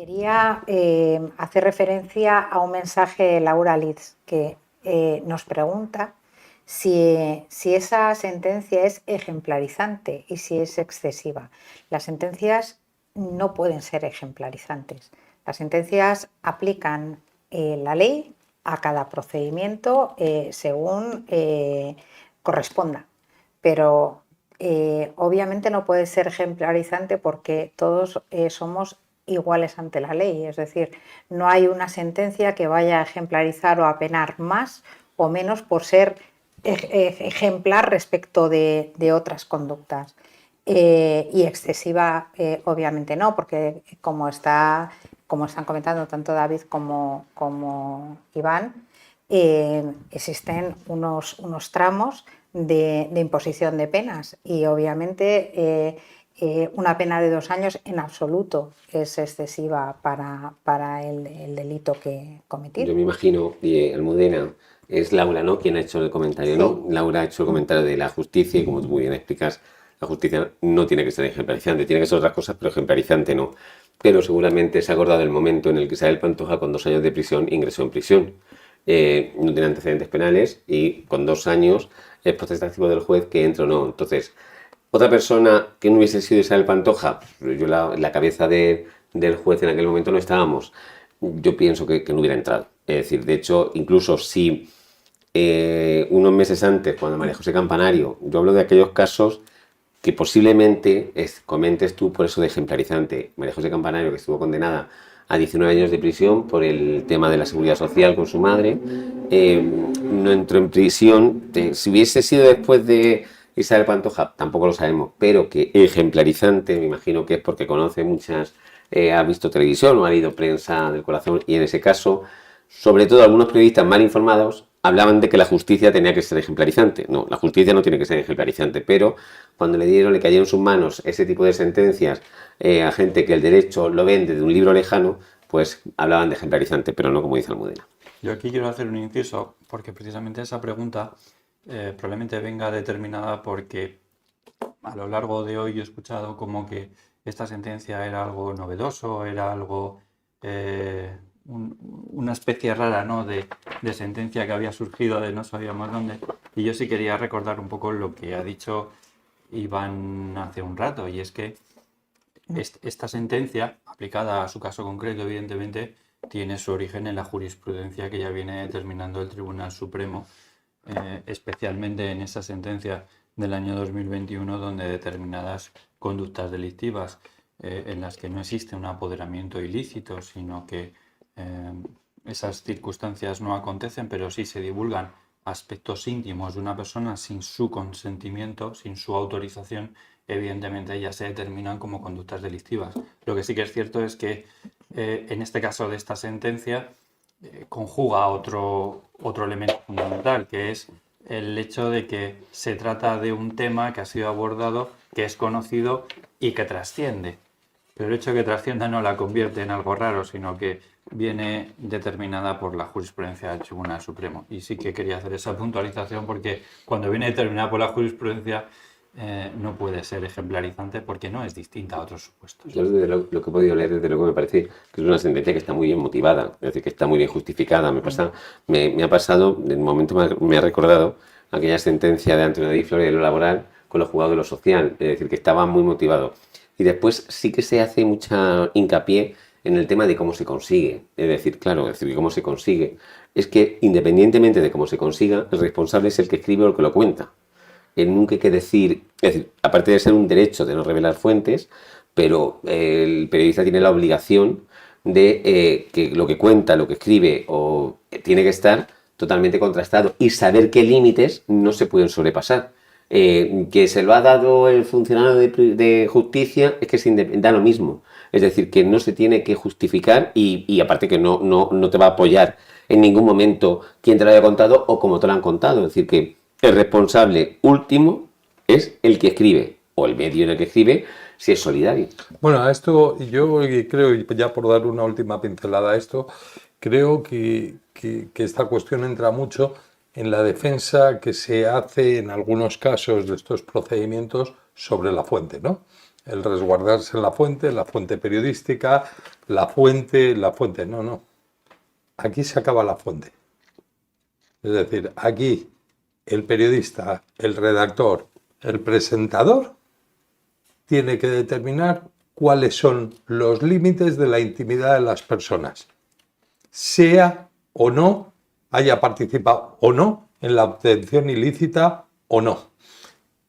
Quería hacer referencia a un mensaje de Laura Litz que nos pregunta si esa sentencia es ejemplarizante y si es excesiva. Las sentencias no pueden ser ejemplarizantes. Las sentencias aplican la ley a cada procedimiento según corresponda, pero obviamente no puede ser ejemplarizante porque todos somos iguales ante la ley, es decir, no hay una sentencia que vaya a ejemplarizar o a penar más o menos por ser ejemplar respecto de otras conductas. Y excesiva obviamente no, porque como están comentando tanto David como Iván, existen unos tramos de imposición de penas y obviamente una pena de 2 años en absoluto es excesiva para el delito que cometido. Yo me imagino, y Almudena, es Laura, ¿no?, quien ha hecho el comentario, ¿no? Sí. Laura ha hecho el comentario de la justicia y como tú muy bien explicas, la justicia no tiene que ser ejemplarizante, tiene que ser otras cosas, pero ejemplarizante no. Pero seguramente se ha acordado del momento en el que Isabel Pantoja, con 2 años de prisión, ingresó en prisión. No tiene antecedentes penales y con 2 años es potestativo del juez que entre o no. Entonces, otra persona que no hubiese sido Isabel Pantoja, yo la cabeza del juez en aquel momento no estábamos, yo pienso que no hubiera entrado. Es decir, de hecho, incluso si unos meses antes, cuando María José Campanario, yo hablo de aquellos casos que posiblemente comentes tú por eso de ejemplarizante. María José Campanario, que estuvo condenada a 19 años de prisión por el tema de la seguridad social con su madre, no entró en prisión. Si hubiese sido después de Isabel Pantoja, tampoco lo sabemos, pero que ejemplarizante, me imagino que es porque conoce muchas, ha visto televisión o ha leído prensa del corazón, y en ese caso, sobre todo algunos periodistas mal informados, hablaban de que la justicia tenía que ser ejemplarizante. No, la justicia no tiene que ser ejemplarizante, pero cuando le cayeron en sus manos ese tipo de sentencias a gente que el derecho lo vende de un libro lejano, pues hablaban de ejemplarizante, pero no como dice Almudena. Yo aquí quiero hacer un inciso porque precisamente esa pregunta probablemente venga determinada porque a lo largo de hoy he escuchado como que esta sentencia era algo novedoso, era algo, una especie rara, ¿no?, de sentencia que había surgido de no sabíamos dónde. Y yo sí quería recordar un poco lo que ha dicho Iván hace un rato, y es que esta sentencia, aplicada a su caso concreto, evidentemente, tiene su origen en la jurisprudencia que ya viene determinando el Tribunal Supremo, especialmente en esa sentencia del año 2021, donde determinadas conductas delictivas en las que no existe un apoderamiento ilícito, sino que esas circunstancias no acontecen, pero sí se divulgan aspectos íntimos de una persona sin su consentimiento, sin su autorización, evidentemente ellas se determinan como conductas delictivas. Lo que sí que es cierto es que en este caso de esta sentencia conjuga otro elemento fundamental, que es el hecho de que se trata de un tema que ha sido abordado, que es conocido y que trasciende. Pero el hecho de que trascienda no la convierte en algo raro, sino que viene determinada por la jurisprudencia del Tribunal Supremo. Y sí que quería hacer esa puntualización porque cuando viene determinada por la jurisprudencia no puede ser ejemplarizante porque no es distinta a otros supuestos. Yo desde lo que he podido leer, desde luego me parece que es una sentencia que está muy bien motivada, es decir, que está muy bien justificada. Me ha pasado, en un momento me ha recordado aquella sentencia de Antonio Di Flore de lo laboral con lo juzgados de lo social, es decir, que estaba muy motivado. Y después sí que se hace mucha hincapié en el tema de cómo se consigue. Es decir, claro, cómo se consigue. Es que independientemente de cómo se consiga, el responsable es el que escribe o el que lo cuenta. Nunca hay que decir, es decir, aparte de ser un derecho de no revelar fuentes, pero el periodista tiene la obligación de que lo que cuenta, lo que escribe, tiene que estar totalmente contrastado y saber qué límites no se pueden sobrepasar. Que se lo ha dado el funcionario de justicia es que da lo mismo. Es decir, que no se tiene que justificar y aparte que no te va a apoyar en ningún momento quien te lo haya contado o como te lo han contado. Es decir, que el responsable último es el que escribe o el medio en el que escribe, si es solidario. Bueno, a esto yo creo, y ya por dar una última pincelada a esto, creo que esta cuestión entra mucho en la defensa que se hace en algunos casos de estos procedimientos sobre la fuente, ¿no? el resguardarse en la fuente periodística, la fuente. No. Aquí se acaba la fuente. Es decir, aquí el periodista, el redactor, el presentador tiene que determinar cuáles son los límites de la intimidad de las personas, sea o no, haya participado o no en la obtención ilícita o no.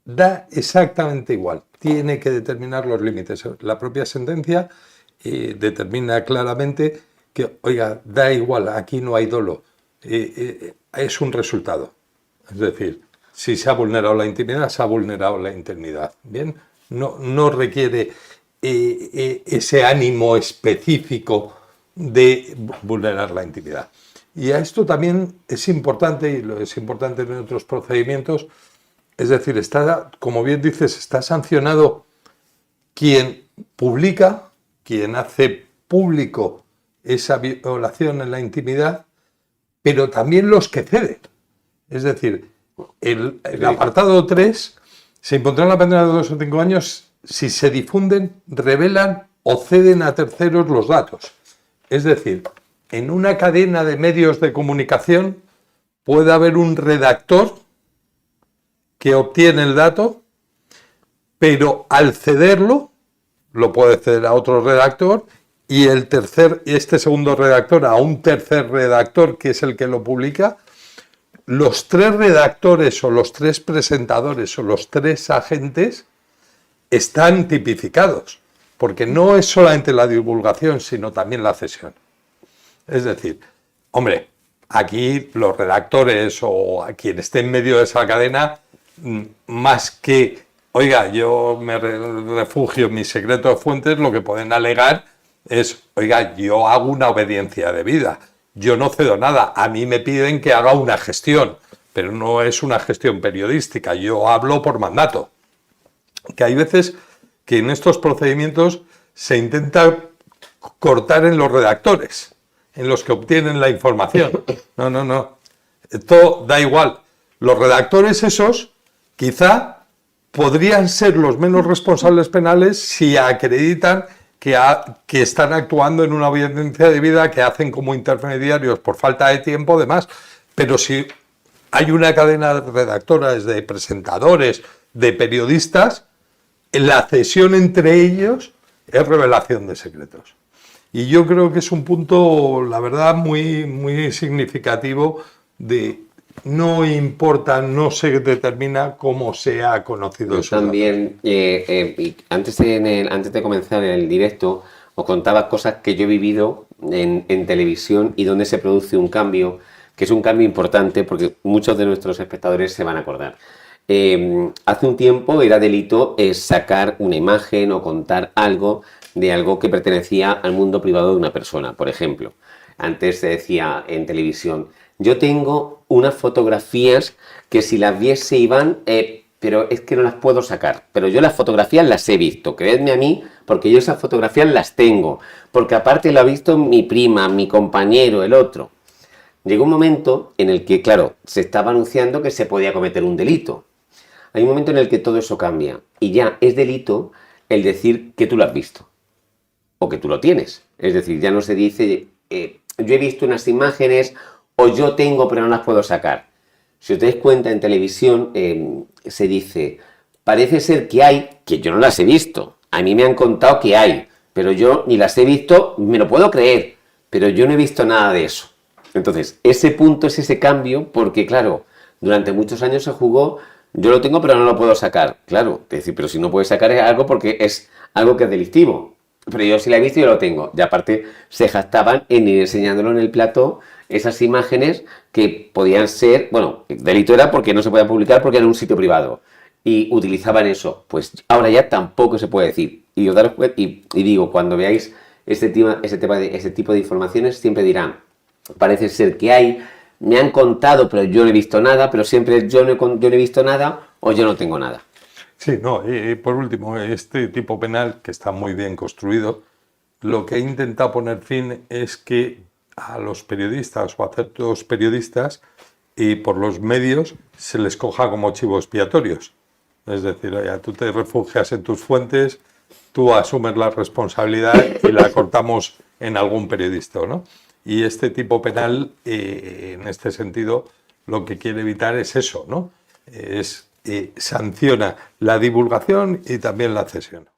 Da exactamente igual, tiene que determinar los límites. La propia sentencia determina claramente que, oiga, da igual, aquí no hay dolo, es un resultado. Es decir, si se ha vulnerado la intimidad, se ha vulnerado la intimidad. Bien, no requiere ese ánimo específico de vulnerar la intimidad. Y a esto también es importante, y lo es importante en otros procedimientos, es decir, está, como bien dices, está sancionado quien publica, quien hace público esa violación en la intimidad, pero también los que ceden. Es decir, el apartado 3 se impondrá la pena de 2 o 5 años si se difunden, revelan o ceden a terceros los datos. Es decir, en una cadena de medios de comunicación puede haber un redactor que obtiene el dato, pero al cederlo, lo puede ceder a otro redactor y este segundo redactor a un tercer redactor que es el que lo publica. Los 3 redactores o los 3 presentadores o los 3 agentes están tipificados, porque no es solamente la divulgación, sino también la cesión. Es decir, hombre, aquí los redactores o a quien esté en medio de esa cadena, más que, oiga, yo me refugio en mis secretos de fuentes, lo que pueden alegar es, oiga, yo hago una obediencia debida, yo no cedo nada, a mí me piden que haga una gestión, pero no es una gestión periodística, yo hablo por mandato. Que hay veces que en estos procedimientos se intenta cortar en los redactores, en los que obtienen la información. No. Esto da igual. Los redactores esos quizá podrían ser los menos responsables penales si acreditan que están actuando en una obediencia debida, que hacen como intermediarios por falta de tiempo, demás. Pero si hay una cadena de redactores, de presentadores, de periodistas, la cesión entre ellos es revelación de secretos. Y yo creo que es un punto, la verdad, muy, muy significativo de no importa, no se determina cómo se ha conocido eso. También, y antes de comenzar el directo, os contaba cosas que yo he vivido en televisión y donde se produce un cambio, que es un cambio importante porque muchos de nuestros espectadores se van a acordar. Hace un tiempo era delito sacar una imagen o contar algo de algo que pertenecía al mundo privado de una persona. Por ejemplo, antes se decía en televisión, yo tengo unas fotografías que si las viese Iván, pero es que no las puedo sacar, pero yo las fotografías las he visto, creedme a mí, porque yo esas fotografías las tengo, porque aparte lo ha visto mi prima, mi compañero, el otro. Llegó un momento en el que, claro, se estaba anunciando que se podía cometer un delito. Hay un momento en el que todo eso cambia y ya es delito el decir que tú lo has visto o que tú lo tienes. Es decir, ya no se dice yo he visto unas imágenes o yo tengo pero no las puedo sacar. Si os dais cuenta en televisión se dice parece ser que hay, que yo no las he visto. A mí me han contado que hay, pero yo ni las he visto, me lo puedo creer, pero yo no he visto nada de eso. Entonces, ese punto es ese cambio porque, claro, durante muchos años se jugó yo lo tengo pero no lo puedo sacar. Claro, es decir, pero si no puedes sacar es algo porque es algo que es delictivo. Pero yo sí la he visto y yo lo tengo. Y aparte se jactaban en ir enseñándolo en el plató esas imágenes que podían ser, bueno, delito era porque no se podía publicar porque era un sitio privado. Y utilizaban eso. Pues ahora ya tampoco se puede decir. Y os daros cuenta, y digo, cuando veáis ese tipo de informaciones, siempre dirán, parece ser que hay, me han contado, pero yo no he visto nada, pero siempre yo no he visto nada o yo no tengo nada. Sí, no, y por último, este tipo penal, que está muy bien construido, lo que he intentado poner fin es que a los periodistas o a ciertos periodistas y por los medios se les coja como chivos expiatorios. Es decir, oye, tú te refugias en tus fuentes, tú asumes la responsabilidad y la cortamos en algún periodista, ¿no? Y este tipo penal, en este sentido, lo que quiere evitar es eso, ¿no? Sanciona la divulgación y también la cesión.